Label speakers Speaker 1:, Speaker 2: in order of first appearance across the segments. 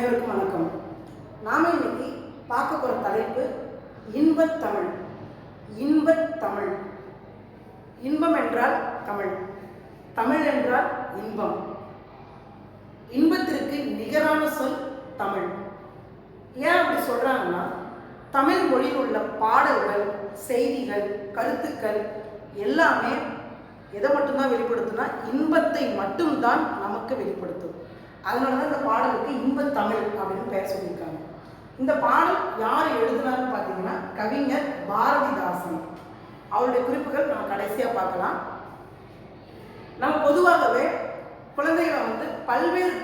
Speaker 1: அனைவருக்கும் வணக்கம். நாம இன்னைக்கு பார்க்க போற தலைப்பு இன்பத்தமிழ். இன்பத்தமிழ். இன்பம் என்றால் தமிழ், தமிழ் என்றால் இன்பம். இன்பத்திற்கு நிகரான சொல் தமிழ். ஏன் அப்படி சொல்றாங்கன்னா, தமிழ் மொழியில் உள்ள பாடல்கள், செய்திகள், கருத்துக்கள் எல்லாமே எதை மட்டும்தான் வெளிப்படுத்துனா இன்பத்தை மட்டும்தான் நமக்கு வெளிப்படுத்தும். அதனால தான் இந்த பாடலுக்கு இன்பத்தமிழ் அப்படின்னு பெயர் சொல்லியிருக்காங்க. இந்த பாடல் யார் எழுதினார்னு பார்த்தீங்கன்னா கவிஞர் பாரதிதாசன். அவருடைய குறிப்புகள் நம்ம கடைசியாக பார்க்கலாம். நம்ம பொதுவாகவே குழந்தைகளை பல்வேறு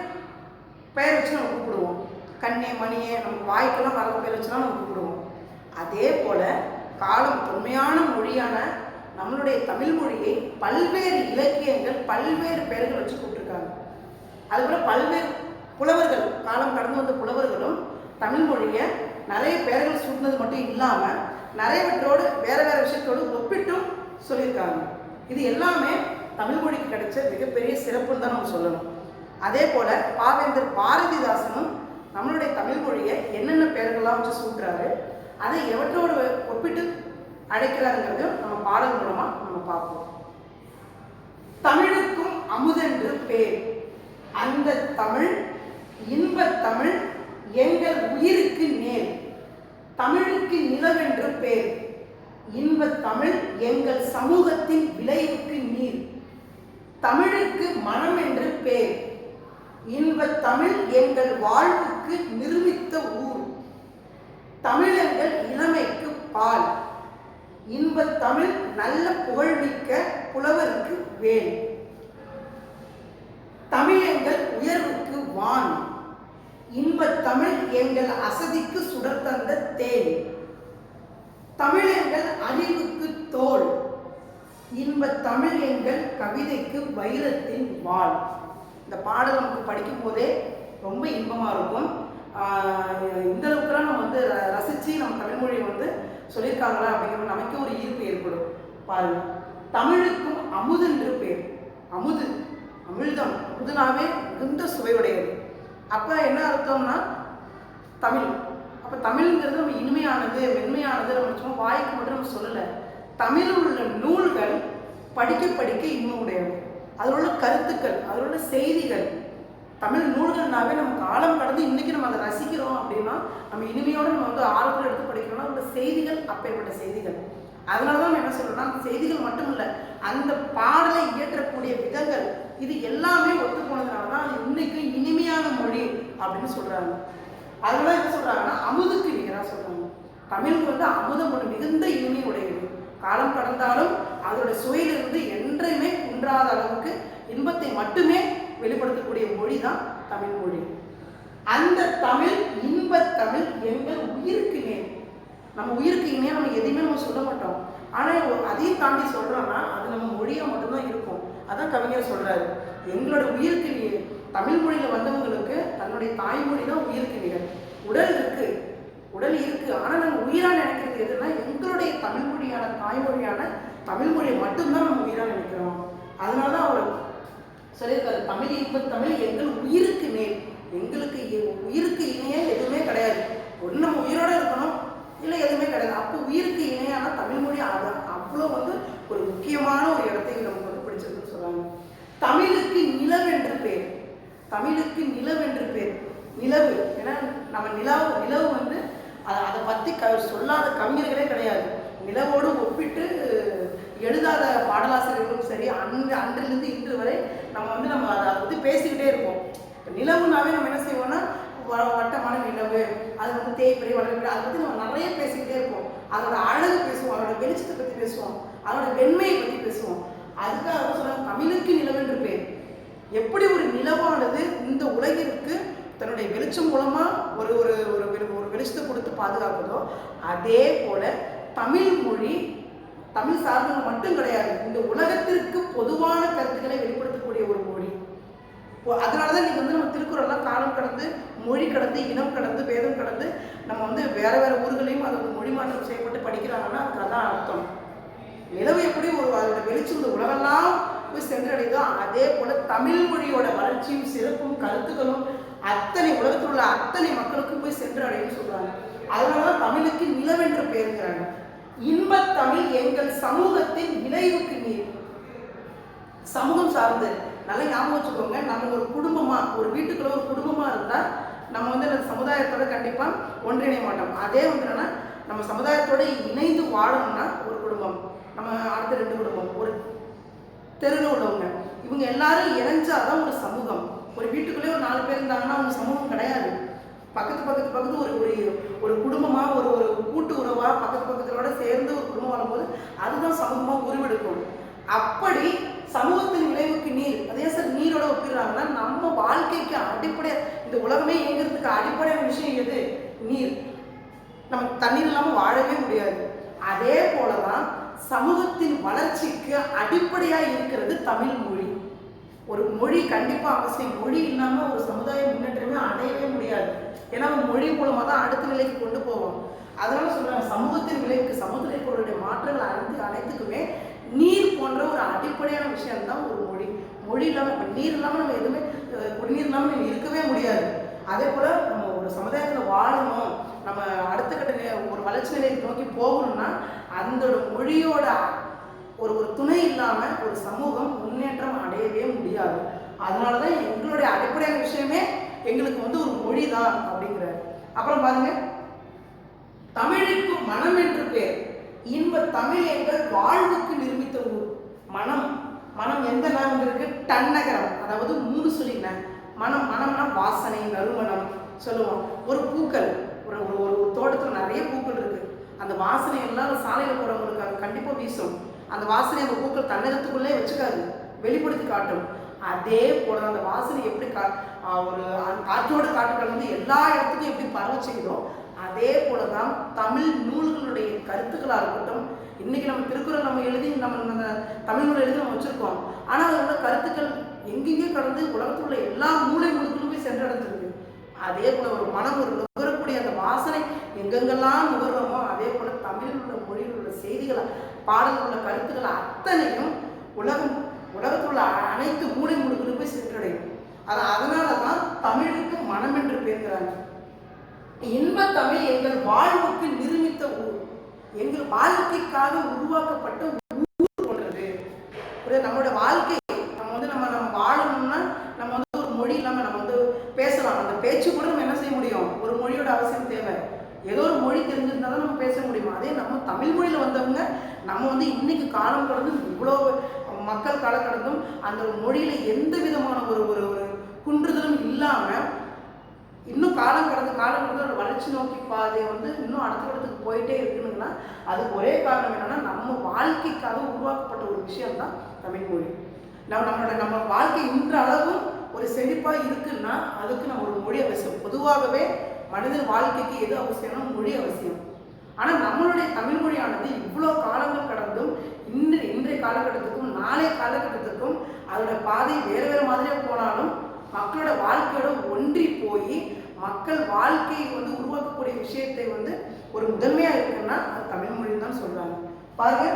Speaker 1: பெயர் வச்சு நம்ம கூப்பிடுவோம். கண்ணே மணியே, நமக்கு வாய்க்கெல்லாம் மறந்த பேர் வச்சுலாம் நம்ம கூப்பிடுவோம். அதே போல காலம் தொன்மையான மொழியான நம்மளுடைய தமிழ் மொழியை பல்வேறு இலக்கியங்கள் பல்வேறு பெயர்கள் வச்சு கூப்பிட்டுருக்காங்க. அதுபோல பல்வேறு புலவர்கள், காலம் கடந்து வந்த புலவர்களும் தமிழ் மொழியை நிறைய பெயர்கள் சூழ்ந்தது மட்டும் இல்லாமல் நிறையவற்றோடு வேற வேற விஷயத்தோடு ஒப்பிட்டும் சொல்லியிருக்காங்க. இது எல்லாமே தமிழ் மொழிக்கு கிடைச்ச மிகப்பெரிய சிறப்புன்னு தான் நம்ம சொல்லணும். அதே போல பாவேந்தர் பாரதிதாசனும் நம்மளுடைய தமிழ் மொழியை என்னென்ன பெயர்கள்லாம் வச்சு சூட்டுறாரு, அதை எவற்றோடு ஒப்பிட்டு அழைக்கிறாருங்கிறதையும் நம்ம பாடல் மூலமா நம்ம பார்ப்போம். தமிழுக்கும் அமுதென்று பேர், அந்த தமிழ் இன்பத்தமிழ் எங்கள் உயிருக்கு நேர். தமிழுக்கு நிலவென்று பேர், இன்பத்தமிழ் எங்கள் சமூகத்தின் விளைவுக்கு நீர். தமிழுக்கு மனம் என்று பேர், இன்பத்தமிழ் எங்கள் வாழ்வுக்கு நிர்மித்த ஊர். தமிழங்கள் இளமைக்கு பால், இன்பத்தமிழ் நல்ல புகழ்மிக்க புலவருக்கு வேல். தமிழங்கள் உயர்வுக்கு வான், இன்பத்தமிழ் எங்கள் அசதிக்கு சுடர் தந்த தேன். தமிழங்கள் அறிவுக்கு தோல், இன்பத்தமிழ் எங்கள் கவிதைக்கு வைரத்தின் வாள். இந்த பாடல் நமக்கு படிக்கும் போதே ரொம்ப இன்பமாக இருக்கும். இந்த அளவுக்குலாம் நம்ம ரசித்து நம்ம தமிழ் மொழியை சொல்லியிருக்காங்களா அப்படிங்கிற நமக்கு ஒரு ஈர்ப்பு ஏற்படும். பாருங்க, தமிழுக்கும் அமுதென்று பேர். அமுது, அமிழ்தம், அமுதுனாவே மிகுந்த சுவையுடையது. அப்போ என்ன அர்த்தம்னா தமிழ். அப்போ தமிழ்ங்கிறது நம்ம இனிமையானது, மென்மையானது, நம்ம சும்மா வாய்க்கு மட்டும் நம்ம சொல்லலை. தமிழில் உள்ள நூல்கள் படிக்க படிக்க இன்பம் உடையவை. அதில் உள்ள கருத்துக்கள், அதில் உள்ள செய்திகள், தமிழ் நூல்கள்னாவே நம்ம காலம் கடந்து இன்றைக்கி நம்ம அதை ரசிக்கிறோம் அப்படின்னா, நம்ம இனிமையோடு நம்ம ஆர்வத்தில் எடுத்து படிக்கிறோம்னா அந்த செய்திகள் அப்பேற்பட்ட செய்திகள். அதனால தான் நம்ம என்ன சொல்கிறோம்னா, அந்த செய்திகள் மட்டும் இல்லை, அந்த பாடலை இயற்றக்கூடிய விதங்கள் இது எல்லாமே ஒத்து போனதுனால தான் அது இன்னைக்கு இனிமையான மொழி அப்படின்னு சொல்கிறாங்க. அதனால என்ன சொல்கிறாங்கன்னா அமுதுக்கு நிகராக சொல்கிறாங்க. தமிழுக்கு அமுதம் ஒன்று மிகுந்த இனிமை உடையது. காலம் கடந்தாலும் அதோட சுவையிலிருந்து என்றையுமே குன்றாத அளவுக்கு இன்பத்தை மட்டுமே வெளிப்படுத்தக்கூடிய மொழி தான் தமிழ் மொழி. அந்த தமிழ் இன்பத்தமிழ் எங்கள் உயிருக்கு நேர். நம்ம உயிருக்கு இணையாக நம்ம எதையுமே நம்ம சொல்ல மாட்டோம். ஆனால் அதையும் தாண்டி சொல்கிறோன்னா அது நம்ம மொழியாக மட்டும்தான் இருக்கும். அதான் கவிஞர் சொல்கிறாரு, எங்களோட உயிருக்கு நீர். தமிழ் மொழியில் வந்தவங்களுக்கு தன்னுடைய தாய்மொழி தான் உயிருக்கு நிகர். உடல் இருக்குது, உடல் இருக்குது, ஆனால் நம்ம உயிராக நினைக்கிறது எதுனா எங்களுடைய தமிழ் மொழியான தாய்மொழியான தமிழ் மொழியை மட்டும்தான் நம்ம உயிராக நினைக்கிறோம். அதனால தான் அவர் சொல்லியிருக்காரு, தமிழ் இன்பத்தமிழ் எங்கள் உயிருக்கு நேர். எங்களுக்கு உயிருக்கு இணையாக எதுவுமே கிடையாது. ஒன்று நம்ம உயிரோடு இருக்கணும், இல்லை எதுவுமே கிடையாது. அப்போ உயிருக்கு இணையான தமிழ் மொழி அது அவ்வளோ ஒரு முக்கியமான ஒரு இடத்தை நமக்கு பிடிச்சிருக்குன்னு சொல்கிறாங்க. தமிழுக்கு நிலவென்று பேர், தமிழுக்கு நிலவென்று பேர். நிலவு, ஏன்னா நம்ம நிலவு அதை பற்றி சொல்லாத கவிஞர்களே கிடையாது. நிலவோடு ஒப்பிட்டு எழுதாத பாடலாசிரியர்களும் சரி, அன்றிலிருந்து இன்று வரை நம்ம அதை பேசிக்கிட்டே இருப்போம். இப்போ நிலவுனாவே நம்ம என்ன செய்வோம்னா, வட்டமான நிலவு, அது தேய்பிரை வளர்ப்பிரை, அதை பற்றி நம்ம நிறைய பேசிக்கிட்டே இருப்போம். அதோட அழகு பேசுவோம், அதோட வெளிச்சத்தை பற்றி பேசுவோம், அதோட வெண்மையை பற்றி பேசுவோம். அதுக்காக சொல்லுவாங்க தமிழுக்கு நிலவென்று பேர். எப்படி ஒரு நிலவானது இந்த உலகிற்கு தன்னுடைய வெளிச்சம் மூலமாக ஒரு ஒரு ஒரு வெளிச்சத்தை கொடுத்து பாதுகாக்குதோ, அதே போல தமிழ் மொழி தமிழ் சார்ந்தது மட்டும் கிடையாது, இந்த உலகத்திற்கு பொதுவான கருத்துக்களை வெளிப்படுத்தக்கூடிய ஒரு மொழி. அதனால தான் நீங்கள் நம்ம திருக்குறள்லாம் காலம் கடந்து, மொழி கடந்து, இனம் கடந்து, வேதம் கடந்து நம்ம வேற வேற ஊர்களையும் அது மொழி மாற்றம் செய்யப்பட்டு படிக்கிறாங்கன்னா அதுக்கு அதான் அர்த்தம். நிலவு எப்படி அதோட வெளிச்சம் இந்த உலகெல்லாம் போய் சென்றடையுதோ, அதே போல தமிழ் மொழியோட வளர்ச்சியும் சிறப்பும் கருத்துக்களும் அத்தனை உலகத்தில் உள்ள அத்தனை மக்களுக்கும் போய் சென்று அடையும் சொல்றாங்க. அதனாலதான் தமிழுக்கு நிலவென்று பெயர்க்கிறாங்க. இன்பத் தமிழ் எங்கள் சமூகத்தின் விளைவுக்கு நீர். சமூகம் சார்ந்து நல்லா ஞாபகம் வச்சுக்கோங்க. நம்ம ஒரு குடும்பமா, ஒரு வீட்டுக்குள்ள ஒரு குடும்பமா இருந்தா நம்ம வந்து அந்த சமுதாயத்தோட கண்டிப்பா ஒன்றிணைய மாட்டோம். அதே என்னன்னா நம்ம சமுதாயத்தோட இணைந்து வாழணும்னா ஒரு குடும்பம், நம்ம அடுத்த 2 குடும்பம், ஒரு தெருவில் உள்ளவங்க, இவங்க எல்லாரும் இணைஞ்சாதான் ஒரு சமூகம். ஒரு வீட்டுக்குள்ளே ஒரு 4 பேர் இருந்தாங்கன்னா அவங்க சமூகம் கிடையாது. பக்கத்து ஒரு குடும்பமா, ஒரு கூட்டு உறவா பக்கத்தோட சேர்ந்து ஒரு குடும்பம் வரும்போது அதுதான் சமூகமா உருவெடுக்கும். அப்படி சமூகத்தின் விளைவுக்கு நீர். அதே சார் நீரோட ஒப்பிடுறாங்கன்னா நம்ம வாழ்க்கைக்கு அடிப்படை, இந்த உலகமே இயங்குறதுக்கு அடிப்படையான விஷயம் எது? நீர். நம்ம தண்ணீர் இல்லாமல் வாழவே முடியாது. அதே போலதான் சமூகத்தின் வளர்ச்சிக்கு அடிப்படையா இருக்கிறது தமிழ் மொழி. ஒரு மொழி கண்டிப்பா அவசியம். மொழி இல்லாம ஒரு சமுதாய முன்னேற்றமே அடையவே முடியாது. ஏன்னா மொழி மூலமா தான் அடுத்த நிலைக்கு கொண்டு போவோம். அதனால சொல்றாங்க சமூகத்தின் விளைவுக்கு, சமுதாயங்களுடைய மாற்றங்கள் அனைத்துக்குமே நீர் போன்ற ஒரு அடிப்படையான விஷயம் தான் ஒரு மொழி. மொழி இல்லாம, நீர் இல்லாம நம்ம எதுவுமே, குடிநீர் இல்லாம நம்ம இருக்கவே முடியாது. அதே போல நம்ம ஒரு சமுதாயத்துல வாழணும், நம்ம அடுத்த கட்ட ஒரு வளர்ச்சி நிலையை நோக்கி போகணும்னா அந்த மொழியோட ஒரு துணை இல்லாம ஒரு சமூகம் முன்னேற்றம் அடையவே முடியாது. அதனாலதான் எங்களுடைய அடிப்படையான விஷயமே எங்களுக்கு வந்து ஒரு மொழி தான் அப்படிங்கிறார். அப்புறம் பாருங்க, தமிழுக்கு மனம் என்று பேர். இன்ப தமிழ் எங்கள் வாழ்வுக்கு நிர்மித்த ஊர். மனம், மனம் எந்த நாள் இருக்கு? தன்னகரம், அதாவது 3 சொல்லிங்க. மனம்னா வாசனை, நறுமணம் சொல்லுவோம். ஒரு பூக்கள், ஒரு தோட்டத்துல நிறைய பூக்கள் இருக்கு. அந்த வாசனை எல்லாம் சாலையில போறவங்களுக்கு அது கண்டிப்பா வீசும். அந்த வாசனை அந்த பூக்கள் தன்னகத்துக்குள்ளே வச்சுக்காது, வெளிப்படுத்தி காட்டும். அதே போல அந்த வாசனை எப்படி ஒரு காற்றோடு காற்று கலந்து எல்லா இடத்துக்கும் எப்படி பரவ செய்தோ அதே போலதான் தமிழ் நூல்களுடைய கருத்துக்களாக இருக்கட்டும். இன்னைக்கு நம்ம திருக்குறள் நம்ம எழுதி நம்ம தமிழ் நூல் எழுதி நம்ம வச்சிருக்கோம். ஆனா அதோட கருத்துக்கள் எங்கெங்கே கடந்து உலகத்தில் உள்ள எல்லா மூளை முழுக்களும் போய் சென்றடைஞ்சிருக்கு. அதே போல ஒரு மனம், ஒரு நுகரக்கூடிய அந்த வாசனை எங்கெங்கெல்லாம் நுகர்றோமோ அதே போல தமிழில் உள்ள மொழியில் உள்ள செய்திகளை, பாடல்கள் உள்ள கருத்துக்களை அத்தனையும் உலகத்தில் உள்ள அனைத்து மூளை முழுக்களும் போய் சென்றடையும். அதனாலதான் தமிழுக்கு மனம் என்று பேசுறாங்க. இன்ப தமிழ் எங்கள் வாழ்வுக்கு நிர்மித்த ஊர். எங்கள் வாழ்க்கைக்காக உருவாக்கப்பட்ட ஊர் போன்றது. நம்மளோட வாழ்க்கை நம்ம வாழணும்னா நம்ம வந்து ஒரு மொழி இல்லாம நம்ம வந்து பேசலாம். அந்த பேச்சு கூட நம்ம என்ன செய்ய முடியும்? ஒரு மொழியோட அவசியம் தேவை. ஏதோ ஒரு மொழி தெரிஞ்சிருந்தா தான் நம்ம பேச முடியும். அதே நம்ம தமிழ் மொழியில வந்தவங்க நம்ம வந்து இன்னைக்கு காலம் கடந்து இவ்வளோ மக்கள் காலம் கடந்தும் அந்த மொழியில எந்த விதமான ஒரு குன்றுதலும் இல்லாம இன்னும் காலம் கடந்து ஒரு வளர்ச்சி நோக்கி பாதை வந்து இன்னும் அடுத்த இடத்துக்கு போயிட்டே இருக்குன்னா அதுக்கு ஒரே காரணம் என்னன்னா நம்ம வாழ்க்கைக்காக உருவாக்கப்பட்ட ஒரு விஷயம் தான் தமிழ் மொழி. நம்ம வாழ்க்கை இன்ற அளவும் ஒரு செழிப்பா இருக்குன்னா அதுக்கு நம்ம ஒரு மொழி அவசியம். பொதுவாகவே மனிதன் வாழ்க்கைக்கு எது அவசியம்னா மொழி அவசியம். ஆனா நம்மளுடைய தமிழ் மொழியானது இவ்வளோ காலங்கள் கடந்தும் இன்றைய காலகட்டத்துக்கும் நாளைய காலகட்டத்துக்கும் அதோட பாதை வேறு மாதிரியே போனாலும் மக்களோட வாழ்க்கையோட ஒன்றி போய் மக்கள் வாழ்க்கையை வந்து உருவாக்கக்கூடிய விஷயத்தை வந்து ஒரு முதன்மையா இருக்குன்னா அது தமிழ் மொழின்னு தான் சொல்றாங்க. பாருங்க,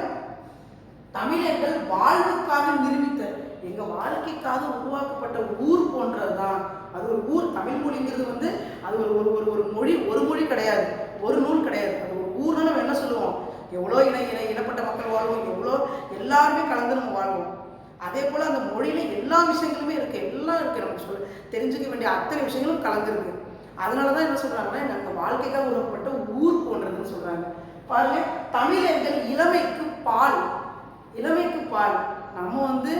Speaker 1: தமிழர்கள் வாழ்வுக்காக நிர்மித்த, எங்க வாழ்க்கைக்காக உருவாக்கப்பட்ட ஊர் போன்றதுதான் அது ஒரு ஊர். தமிழ் மொழிங்கிறது வந்து அது ஒரு மொழி, ஒரு மொழி கிடையாது, ஒரு நூல் கிடையாது. அது ஒரு ஊர்னு நம்ம என்ன சொல்லுவோம்? எவ்வளோ இனப்பட்ட மக்கள் வாழ்வோம், எவ்வளோ எல்லாருமே கலந்து நம்ம வாழ்வோம். அதே போல அந்த மொழியில எல்லா விஷயங்களுமே இருக்கு, எல்லாம் இருக்கு. நம்ம தெரிஞ்சுக்க வேண்டிய அத்தனை விஷயங்களும் கலந்துருக்கு. அதனாலதான் என்ன சொல்றாங்கன்னா எங்க வாழ்க்கைக்காக உருவாக்கப்பட்ட ஊர் போன்றதுன்னு சொல்றாங்க. பாருங்க, தமிழர்கள் இளமைக்கு பால். இளமைக்கு பால். நம்ம வந்து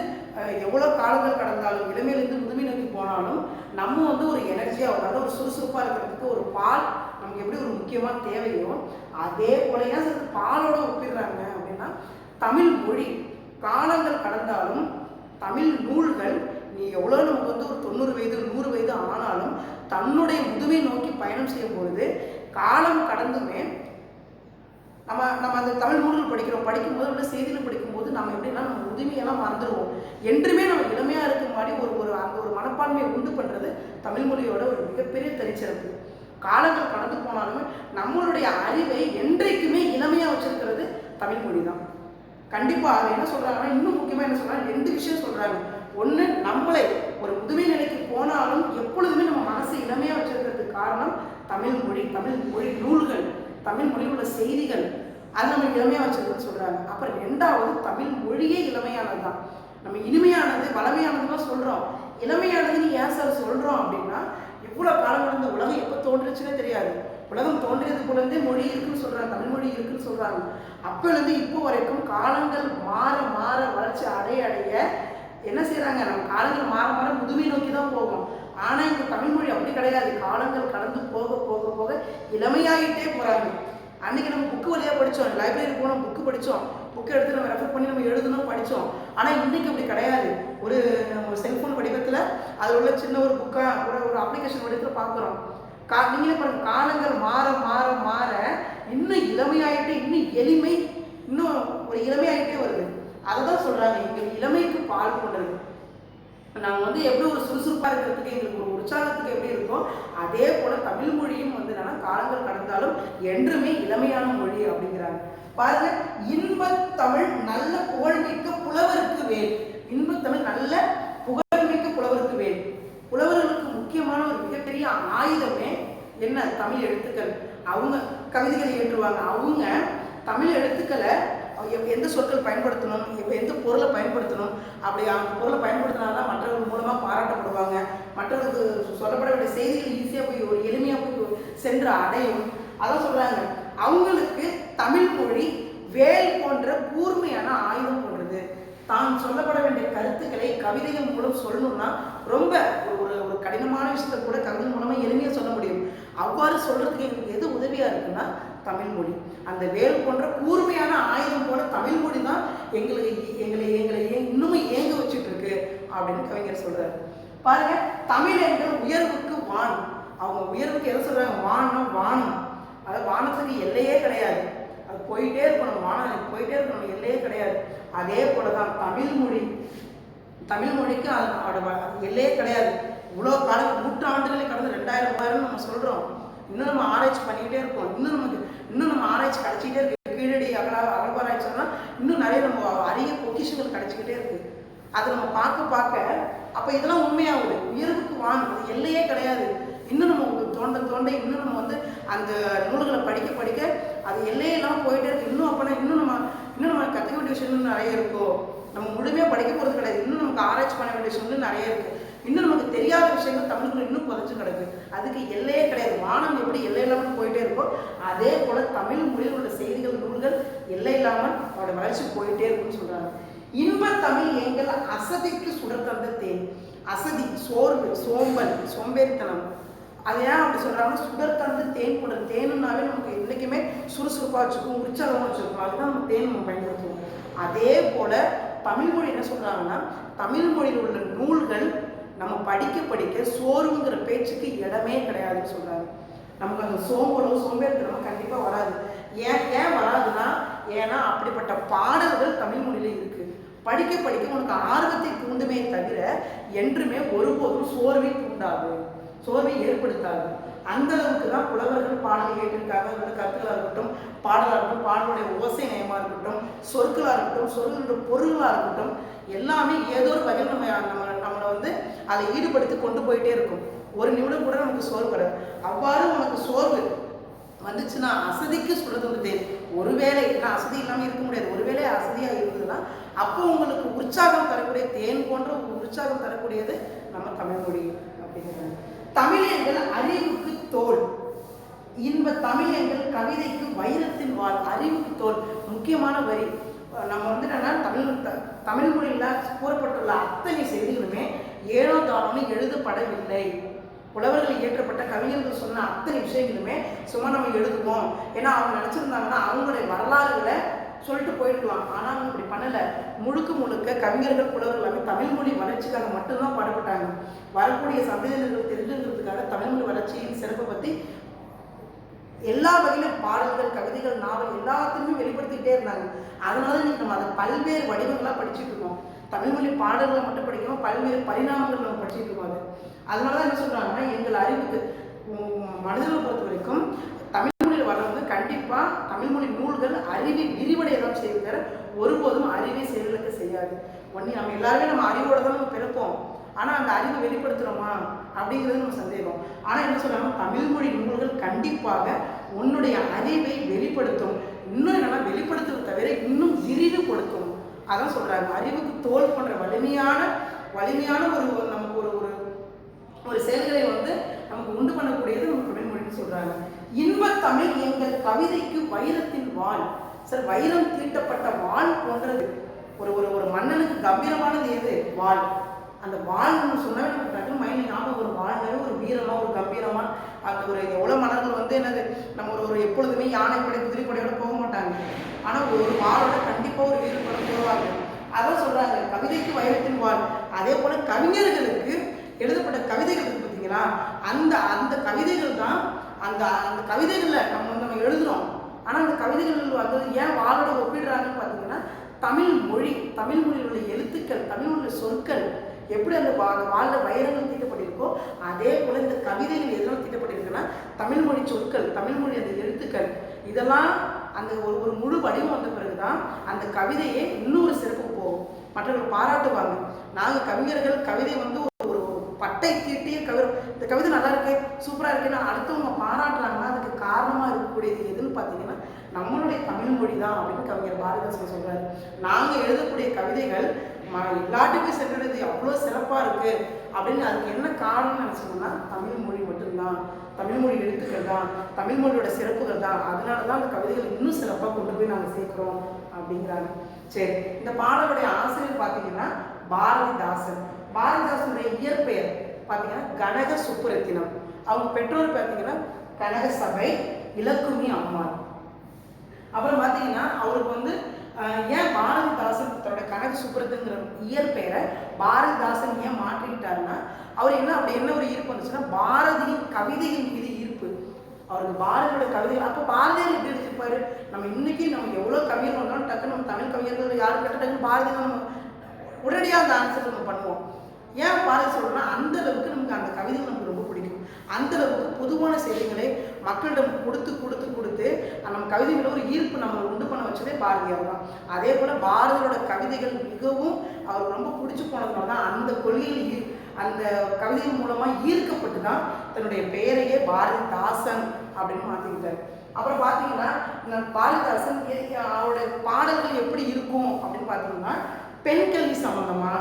Speaker 1: எவ்வளவு காலங்கள் கடந்தாலும் இளமையிலிருந்து முதுமை நோக்கி போனாலும் நம்ம வந்து ஒரு எனர்ஜியா, ஒரு சுறுசுறுப்பா இருக்கிறதுக்கு ஒரு பால் நமக்கு எப்படி ஒரு முக்கியமா தேவையோ அதே போல ஏன் பாலோட ஒப்பிடுறாங்க அப்படின்னா தமிழ் மொழி காலங்கள் கடந்தாலும் தமிழ் நூல்கள் நீ எவ்வளோ நமக்கு வந்து ஒரு 90 வயது 100 வயது ஆனாலும் தன்னுடைய முதுமை நோக்கி பயணம் செய்யும் பொழுது காலம் கடந்துமே நம்ம அந்த தமிழ் நூல்கள் படிக்கும்போது உள்ள செய்திகள் படிக்கும்போது நம்ம எப்படின்னா நம்ம முதுமையெல்லாம் மறந்துடுவோம். என்றுமே நம்ம இளமையா இருக்கும் மாதிரி அந்த ஒரு மனப்பான்மையை உண்டு பண்றது தமிழ் மொழியோட ஒரு மிகப்பெரிய தனிச்சிறப்பு. காலங்கள் கடந்து போனாலுமே நம்மளுடைய அறிவை என்றைக்குமே இளமையா வச்சிருக்கிறது தமிழ் மொழி தான். கண்டிப்பா அது என்ன சொல்றாங்கன்னா இன்னும் முக்கியமா என்ன சொல்றாங்க, 2 விஷயம் சொல்றாங்க. ஒண்ணு, நம்மளை ஒரு முதுமை நிலைக்கு போனாலும் எப்பொழுதுமே நம்ம மனசு இளமையாக வச்சிருக்கிறதுக்கு காரணம் தமிழ் மொழி நூல்கள், தமிழ் மொழியில் உள்ள செய்திகள், அது நம்ம இளமையாக வச்சிருக்குன்னு சொல்கிறாங்க. அப்புறம் ரெண்டாவது, தமிழ் மொழியே இளமையானது தான். நம்ம இனிமையானது வளமையானதுலாம் சொல்கிறோம், இளமையானதுன்னு ஏன் சார் சொல்கிறோம் அப்படின்னா, இவ்வளோ காலம் இந்த உலகம் எப்போ தோன்றுச்சுன்னே தெரியாது. உலகம் தோன்றியது போலேருந்தே மொழி இருக்குன்னு சொல்கிறாங்க, தமிழ் மொழி இருக்குன்னு சொல்கிறாங்க. அப்போலேருந்து இப்போ வரைக்கும் காலங்கள் மாற மாற வளர்ச்சி அடைய என்ன செய்கிறாங்க, நம்ம காலங்கள் மாற மாற முதுமை நோக்கி தான் போகும். ஆனால் இந்த தமிழ் மொழி அப்படி கிடையாது. காலங்கள் கடந்து போக போக போக இளமையாகிட்டே போகிறாங்க. அன்றைக்கி நம்ம புக்கு வழியாக படித்தோம், லைப்ரரி போனோம், புக்கு படித்தோம், புக்கு எடுத்து நம்ம ரெஃபர் பண்ணி நம்ம எழுதணும், படித்தோம். ஆனால் இன்றைக்கி அப்படி கிடையாது. ஒரு செல்ஃபோன் வடிவத்தில் அதில் உள்ள சின்ன ஒரு புக்காக ஒரு அப்ளிகேஷன் வடிவத்தில் பார்க்குறோம். நீங்களே பாருங்கள், காலங்கள் மாற மாற மாற இன்னும் இளமையாகிட்டே, இன்னும் எளிமை, இன்னும் ஒரு இளமையாகிட்டே வருது. அதை தான் சொல்கிறாங்க, எங்கள் இளமைக்கு பால் கொண்டது. நாங்கள் எப்படி ஒரு சுறுசுறுப்பாக இருக்கிறதுக்கு, எங்களுக்கு ஒரு உற்சாகத்துக்கு எப்படி இருக்கோம், அதே போல் தமிழ் மொழியும் என்னன்னா காலங்கள் கடந்தாலும் என்றுமே இளமையான மொழி அப்படிங்கிறாங்க. பாருங்க, இன்பத்தமிழ் நல்ல புகழ்மிக்க புலவருக்கு வேல். இன்பத்தமிழ் நல்ல புகழ்மிக்க புலவருக்கு வேல். புலவர்களுக்கு முக்கியமான ஒரு மிகப்பெரிய ஆயுதமே என்ன, தமிழ் எழுத்துக்கள். அவங்க கவிதைகளை ஏற்றுவாங்க, அவங்க தமிழ் எழுத்துக்களை எந்த சொற்கள் பயன்படுத்தணும், எந்த பொருளை பயன்படுத்தணும், அப்படி அந்த பொருளை பயன்படுத்தினால்தான் மற்றவர்கள் மூலமாக பாராட்டப்படுவாங்க, மற்றவர்களுக்கு சொல்லப்பட வேண்டிய செய்திகள் ஈஸியாக போய் ஒரு எளிமையாக போய் சென்று அடையும். அதான் சொல்கிறாங்க, அவங்களுக்கு தமிழ் மொழி வேல் போன்ற கூர்மையான ஆயுதம் போன்றது. தான் சொல்லப்பட வேண்டிய கருத்துக்களை கவிதைகள் மூலம் சொல்லணும்னா ரொம்ப ஒரு ஒரு கடினமான விஷயத்தை கூட கவிதை மூலமாக எளிமையாக சொல்ல முடியும். அவ்வாறு சொல்கிறதுக்கு எங்களுக்கு எது உதவியாக இருக்குன்னா தமிழ் மொழி. அந்த வேல் போன்ற கூர்மையான ஆயுதம் போல தமிழ் மொழி தான் எங்களை இன்னுமே ஏங்க வச்சுட்டு இருக்கு அப்படின்னு கவிஞர் சொல்றாரு. பாருங்க, தமிழ் என்ற உயர்வுக்கு வான். அவங்க உயர்வுக்கு எதை சொல்றாங்க, வான்னா வானம். அதாவது வானத்துக்கு எல்லையே கிடையாது, அது போயிட்டே இருக்கணும், வானம் போயிட்டே இருக்கணும், எல்லையே கிடையாது. அதே போலதான் தமிழ் மொழிக்கு அதோட எல்லையே கிடையாது. இவ்வளோ காலம் நூற்றாண்டுகளை கடந்து 2000 வருடம் நம்ம சொல்றோம். இன்னும் நம்ம ஆராய்ச்சி பண்ணிக்கிட்டே இருக்கோம், இன்னும் நம்ம ஆராய்ச்சி கிடைச்சிக்கிட்டே இருக்கு. கீழடி அகழ்வாராய்ச்சினா இன்னும் நிறைய நம்ம அரிய பொக்கிஷங்கள் கிடைச்சிக்கிட்டே இருக்கு. அதை நம்ம பார்க்க அப்போ இதெல்லாம் உண்மையாகுது. உயர்வுக்கு வான், அது எல்லையே கிடையாது. இன்னும் நம்ம தோண்ட இன்னும் நம்ம அந்த நூல்களை படிக்க அது எல்லையெல்லாம் போயிட்டே இருக்கு. இன்னும் அப்போனா இன்னும் நம்ம கற்றுக்க வேண்டிய விஷயம் நிறைய இருக்கும். நம்ம முழுமையாக படிக்க போகிறது கிடையாது. இன்னும் நமக்கு ஆராய்ச்சி பண்ண வேண்டிய விஷயம் நிறைய இருக்கு. இன்னும் நமக்கு தெரியாத விஷயங்கள் தமிழுக்குள்ள இன்னும் புதைச்சு கிடக்கு. அதுக்கு எல்லையே கிடையாது. வானம் எப்படி எல்லை இல்லாமல் போயிட்டே இருக்கோ, அதே போல தமிழ் மொழியில் உள்ள செய்திகள் நூல்கள் எல்லை இல்லாமல் அவரோட வளர்ச்சி போயிட்டே இருக்குன்னு சொல்றாங்க. இன்பத்தமிழ் எங்கள் அசதிக்கு சுடர் தந்த தேன். அசதி, சோர்வு, சோம்பல், சோம்பேறித்தனம், அது ஏன் அப்படி சொல்றாங்கன்னா, சுடர் தந்து தேன் போடுற. தேனுன்னாவே நமக்கு என்றைக்குமே சுறுசுறுப்பாக வச்சுக்கும், உற்சாகமாக வச்சுருக்கோம். அதுதான் நம்ம தேன் நம்ம பயன்படுத்துவோம். அதே போல தமிழ் மொழி என்ன சொல்றாங்கன்னா, தமிழ் மொழியில் உள்ள நூல்கள் நம்ம படிக்க சோர்வுங்கிற பேச்சுக்கு இடமே கிடையாதுன்னு சொல்றாங்க. நமக்கு அந்த சோம்பேறித்தனமோ கண்டிப்பாக வராது. ஏன் வராதுன்னா, ஏன்னா அப்படிப்பட்ட பாடல்கள் தமிழ் மொழியில இருக்கு. படிக்க உனக்கு ஆர்வத்தை தூண்டுமே தவிர என்றுமே ஒருபோதும் சோர்வை ஏற்படுத்தாது. அந்த அளவுக்கு தான் புலவர்கள் பாடலை ஏற்றிருக்காங்க. அதோட கருத்துக்களாக இருக்கட்டும், பாடலாக இருக்கட்டும், பாடலுடைய ஓசை நயமாக இருக்கட்டும், சொற்களாக இருக்கட்டும், சொல்கின்ற பொருளாக இருக்கட்டும், எல்லாமே ஏதோ ஒரு வகையில் நம்மளை அதை ஈடுபடுத்தி கொண்டு போயிட்டே இருக்கும். ஒரு நிமிடம் கூட நமக்கு சோர்வு வராது. அவ்வாறு உனக்கு சோர்வு வந்துச்சுன்னா அசதிக்கு சொல்றது. ஒருவேளை நான் அசதி இல்லாமல் இருக்க முடியாது. ஒருவேளை அசதியாக இருந்ததுன்னா அப்போ உங்களுக்கு உற்சாகம் தரக்கூடிய தேன் போன்ற உற்சாகம் தரக்கூடியது நம்ம தமிழ் மொழி அப்படிங்கிறாங்க. தமிழ் எங்கள் அறிவுக்கு தோல். தமிழ் எங்கள் கவிதைக்கு வைரத்தின் வாள். அறிவுக்கு தோல் முக்கியமான வரி. நம்ம என்னன்னா தமிழ் மொழியில் கூறப்பட்டுள்ள அத்தனை செய்திகளுமே ஏனோ தானோன்னு எழுதப்படவில்லை. புலவர்கள் இயற்றப்பட்ட கவிஞர்கள் சொன்ன அத்தனை விஷயங்களுமே சும்மா நம்ம எழுதுவோம். ஏன்னா அவங்க நினச்சிருந்தாங்கன்னா அவங்களுடைய வரலாறுகளை சொல்லிட்டு போயிருக்கலாம். ஆனால் அவங்க இப்படி பண்ணலை. முழுக்க கவிஞர்கள் புலவர்கள் எல்லாமே தமிழ் மொழி வளர்ச்சிக்காக மட்டும்தான் பாடுபட்டாங்க. வரக்கூடிய சந்தேகங்கள் தெரிஞ்சுங்கிறதுக்காக தமிழ் மொழி வளர்ச்சியின் சிறப்பை பற்றி எல்லா வகையிலும் பாடல்கள், கவிதைகள், நாவல் எல்லாத்தையுமே வெளிப்படுத்திக்கிட்டே இருந்தாங்க. அதனால இன்னைக்கு நம்ம அதை பல்வேறு வடிவங்களாக படிச்சுட்டு இருக்கோம். தமிழ் மொழி பாடல்களை மட்டும் படிக்கணும், பல்வேறு பரிணாமங்கள் நம்ம படிச்சுட்டு இருக்கோம். அதனால தான் என்ன சொல்கிறாங்கன்னா, எங்கள் அறிவுக்கு மனிதர்களை பொறுத்த வரைக்கும் தமிழ் மொழியில் வர்றவங்க கண்டிப்பாக தமிழ் மொழி நூல்கள் அறிவை விரிவடைய தான் செய்வது, ஒருபோதும் அறிவை செயலுக்கு செய்யாது. ஒன்று நம்ம எல்லாருமே நம்ம அறிவோட தான் நம்ம பிறப்போம். ஆனால் அந்த அறிவை வெளிப்படுத்துகிறோமா அப்படிங்கிறது நம்ம சந்தேகம். ஆனால் என்ன சொல்கிறாங்க, தமிழ்மொழி நூல்கள் கண்டிப்பாக உன்னுடைய அறிவை வெளிப்படுத்தும். இன்னும் என்னன்னா வெளிப்படுத்துறது தவிர இன்னும் விரிவுபடுத்தும். அதான் சொல்கிறாங்க, அறிவுக்கு தோல் போன்ற வலிமையான ஒரு நமக்கு ஒரு ஒரு செயல்களை நமக்கு உண்டு பண்ணக்கூடியது நம்ம தமிழ்மொழின்னு சொல்கிறாங்க. இன்பத்தமிழ் எங்கள் கவிதைக்கு வைரத்தின் வாள். சார், வைரம் தீட்டப்பட்ட வாள் போன்றது. ஒரு ஒரு மன்னனுக்கு கம்பீரமானது எது? வாள். அந்த வாழ்ன்னு சொன்னாவே நமக்கு டக்குனு மைண்டில் ஞாபகம் ஒரு வாழ்வே ஒரு வீரமாக ஒரு கம்பீரமாக அந்த ஒரு எவ்வளோ மன்னர்கள் என்னது நம்ம ஒரு எப்பொழுதுமே யானைப்படை குதிரைப்படையோட போக மாட்டாங்க. ஆனால் ஒரு வாளோட கண்டிப்பாக ஒரு வீரப்பட போவாங்க. அதான் சொல்கிறாங்க கவிதைக்கு வைரத்தின் வாள். அதே போல் கவிஞர்களுக்கு எழுதப்பட்ட கவிதைகள் இருக்கு பார்த்தீங்களா, அந்த அந்த கவிதைகள் தான் அந்த அந்த கவிதைகளில் நம்ம எழுதுகிறோம். ஆனால் அந்த கவிதைகள் ஏன் வாளோட ஒப்பிடுறாங்கன்னு பார்த்தீங்கன்னா, தமிழ் மொழியில் உள்ள எழுத்துக்கள், தமிழ் உள்ள சொற்கள் எப்படி அந்த வாளில் வைரங்கள் தீட்டப்பட்டிருக்கோ அதே போல் இந்த கவிதைகள் எதனால் தீட்டப்பட்டிருக்குன்னா தமிழ் மொழி சொற்கள், தமிழ் மொழி அந்த எழுத்துக்கள் இதெல்லாம் அந்த ஒரு முழு வடிவம் வந்த பிறகுதான் அந்த கவிதையே இன்னொரு சிறப்புக்கு போகும். மற்றவர்கள் பாராட்டுவாங்க. நாங்கள் கவிஞர்கள் கவிதை ஒரு பட்டை தீட்டிய இந்த கவிதை நல்லா இருக்கு, சூப்பராக இருக்குன்னா அடுத்தவங்க பாராட்டுறாங்கன்னா அதுக்கு காரணமாக இருக்கக்கூடியது எதுன்னு பார்த்தீங்கன்னா நம்மளுடைய தமிழ் மொழி தான் அப்படின்னு கவிஞர் பாரதிதாசன் சொல்கிறாரு. நாங்கள் எழுதக்கூடிய கவிதைகள் எல்லாத்துக்கும் சென்றது அவ்வளோ சிறப்பாக இருக்குது அப்படின்னு அதுக்கு என்ன காரணம்னு நினச்சோம்னா தமிழ் மொழி மட்டும்தான், தமிழ் மொழி எழுத்துக்கள் தான், தமிழ் மொழியோட சிறப்புகள் தான். அதனால தான் அந்த கவிதைகள் இன்னும் சிறப்பாக கொண்டு போய் நாங்கள் சேர்க்குறோம் அப்படிங்கிறாங்க. சரி, இந்த பாடலுடைய ஆசிரியர் பார்த்தீங்கன்னா பாரதிதாசன். பாரதிதாசனுடைய இயற்பெயர் பார்த்தீங்கன்னா கனக சுப்புரத்தினம். அவங்க பெற்றோர் பார்த்தீங்கன்னா கனக சபை இலக்குமி அம்மாள். அப்புறம் பார்த்தீங்கன்னா அவருக்கு ஏன் பாரதிதாசன் தன்னோட கனக சுப்புரத்துங்கிற இயற்பெயரை பாரதிதாசன் ஏன் மாற்றிக்கிட்டாருன்னா அவர் அப்படி என்ன ஒரு ஈர்ப்பு வந்துச்சுன்னா பாரதியின் கவிதையின் மீது ஈர்ப்பு. அவருக்கு பாரதியோட கவிதைகள் அப்போ பாரதியார் எப்படி எழுதியிருப்பாரு. நம்ம இன்னைக்கு நம்ம எவ்வளோ கவிஞர் வந்தாலும் டக்குன்னு நம்ம தமிழ் கவிஞர்கள் யார் கேட்டாலும் பாரதி தான் நம்ம உடனடியாக அந்த ஆன்சர் நம்ம பண்ணுவோம். ஏன் பாரதி சொல்கிறோம்னா அந்த அளவுக்கு நமக்கு அந்த கவிதைகள் நமக்கு ரொம்ப பிடிக்கும். அந்த அளவுக்கு பொதுவான செய்திகளை மக்களிடம் கொடுத்து நம்ம கவிதைகளை ஒரு ஈர்ப்பு நம்ம உண்டு பண்ண வச்சதே பாரதியார் தான். அதே போல் பாரதியோட கவிதைகள் மிகவும் அவருக்கு ரொம்ப பிடிச்சி போனதுனால தான் அந்த கொள்கையில் அந்த கவிதைகள் மூலமாக ஈர்க்கப்பட்டு தான் தன்னுடைய பெயரையே பாரதிதாசன் அப்படின்னு மாற்றிக்கிட்டார். அப்புறம் பார்த்தீங்கன்னா பாரதிதாசன் அவருடைய பாடல்கள் எப்படி இருக்கும் அப்படின்னு பார்த்தீங்கன்னா பெண் கல்வி சம்பந்தமாக,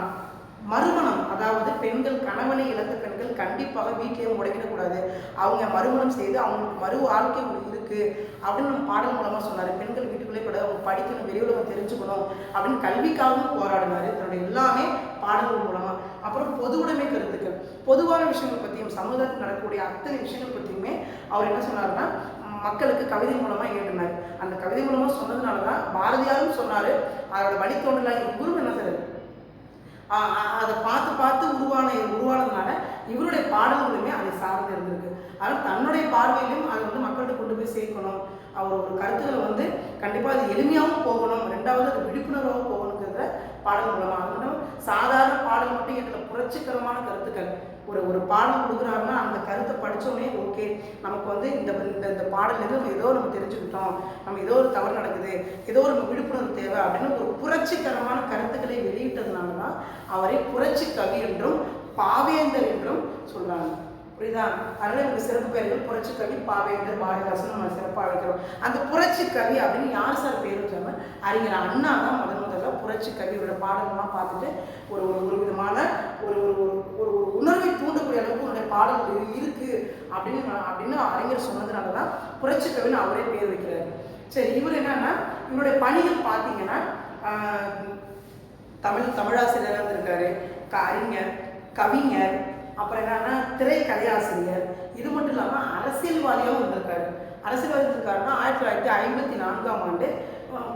Speaker 1: மறுமணம், அதாவது பெண்கள் கணவனை இழந்த பெண்கள் கண்டிப்பாக வீட்டிலேயே முடக்கிடக்கூடாது, அவங்க மறுமணம் செய்து அவங்களுக்கு மறு வாழ்க்கை இருக்குது அப்படின்னு நம்ம பாடல் மூலமாக சொன்னார். பெண்கள் வீட்டுக்குள்ளே கூட அவங்க படிக்கணும், வெளி உலகம் தெரிஞ்சுக்கணும் அப்படின்னு கல்விக்காகவும் போராடினார் தன்னுடைய எல்லாமே பாடல்கள் மூலமாக. அப்புறம் பொது உடைமை கருத்துக்கள், பொதுவான விஷயங்கள் பற்றியும் சமுதாயத்தில் நடக்கக்கூடிய அத்தனை விஷயங்கள் பற்றியுமே அவர் என்ன சொன்னார்னா மக்களுக்கு கவிதை மூலமாக ஏற்றினார். அந்த கவிதை மூலமாக சொன்னதுனால தான் பாரதியாரும் சொன்னார். அதோட வழித்தோன்றலாக குரு என்ன சார் அதை பார்த்து உருவானதுனால இவருடைய பாடல்களுமே அதை சார்ந்து இருந்திருக்கு. அதனால் தன்னுடைய பார்வையிலும் அதை மக்கள்கிட்ட கொண்டு போய் சேர்க்கணும். அவர் ஒரு கருத்துக்களை கண்டிப்பாக அது எளிமையாகவும் போகணும், ரெண்டாவது அது விழிப்புணர்வாகவும் போகணுங்கிறத பாடல் மூலமாக. அதனால சாதாரண பாடல் மட்டும் எங்களை புரட்சிகரமான கருத்துக்கள் ஒரு பாடல் கொடுக்குறாருன்னா அந்த கருத்தை படித்தோடனே ஓகே நமக்கு இந்த பாடலேருந்து நம்ம தெரிஞ்சுக்கிட்டோம், நம்ம ஏதோ ஒரு தவறு நடக்குது, ஏதோ ஒரு விழிப்புணர்வு தேவை அப்படின்னு ஒரு புரட்சிகரமான கருத்துக்களை வெளியிட்டதுனால தான் அவரை புரட்சி கவி என்றும் பாவேந்தர் என்றும் சொல்கிறாங்க. புரியுதா? அதனால எனக்கு சிறப்பு பெயர்கள் புரட்சி கவி, பாவேந்தர், பாரதிதாசன் நம்ம சிறப்பாக அழைக்கிறோம். அந்த புரட்சி கவி அப்படின்னு யார் சார் பேர் வச்சாங்க? அறிஞர் அண்ணா தான் முதல்ல புரட்சி கவியோட பாடல்கள்லாம் பார்த்துட்டு ஒரு விதமான ஒரு உணர்வை தூண்டக்கூடிய அளவுக்கு உன்னுடைய பாடல் இருக்கு அப்படின்னு அறிஞர் சொன்னதுனால தான் புரட்சி கவின்னு அவரே பேர் வைக்கிறாரு. சரி, இவர் என்னன்னா இவருடைய பணிகள் பார்த்தீங்கன்னா தமிழாசிரியராக இருந்திருக்காரு, அறிஞர், கவிஞர், அப்புறம் என்னன்னா திரைக்கதையாசிரியர். இது மட்டும் இல்லாமல் அரசியல்வாதியாகவும் இருந்திருக்காரு. அரசியல்வாதி இருந்திருக்காருன்னா 1954ஆம் ஆண்டு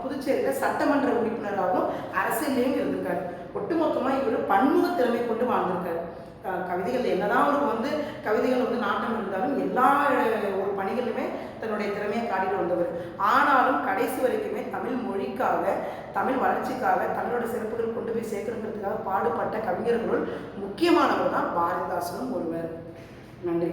Speaker 1: புதுச்சேரியில் சட்டமன்ற உறுப்பினராகவும் அரசியலையும் இருந்திருக்காரு. ஒட்டுமொத்தமாக இவர் பன்முக திறமை கொண்டு வாழ்ந்திருக்காரு. கவிதைகள் என்னதான் அவருக்கு கவிதைகள் நாட்டம் இருந்தாலும் எல்லா ஒரு பணிகளுமே தன்னுடைய திறமையை காட்டிட்டு வந்தவர். ஆனாலும் கடைசி வரைக்குமே தமிழ் மொழிக்காக, தமிழ் வளர்ச்சிக்காக, தமிழோட சிறப்புகள் கொண்டு போய் சேர்க்கணுங்கிறதுக்காக பாடுபட்ட கவிஞர்களுள் முக்கியமானவர் தான் பாரதிதாசனும் ஒருவர். நன்றி.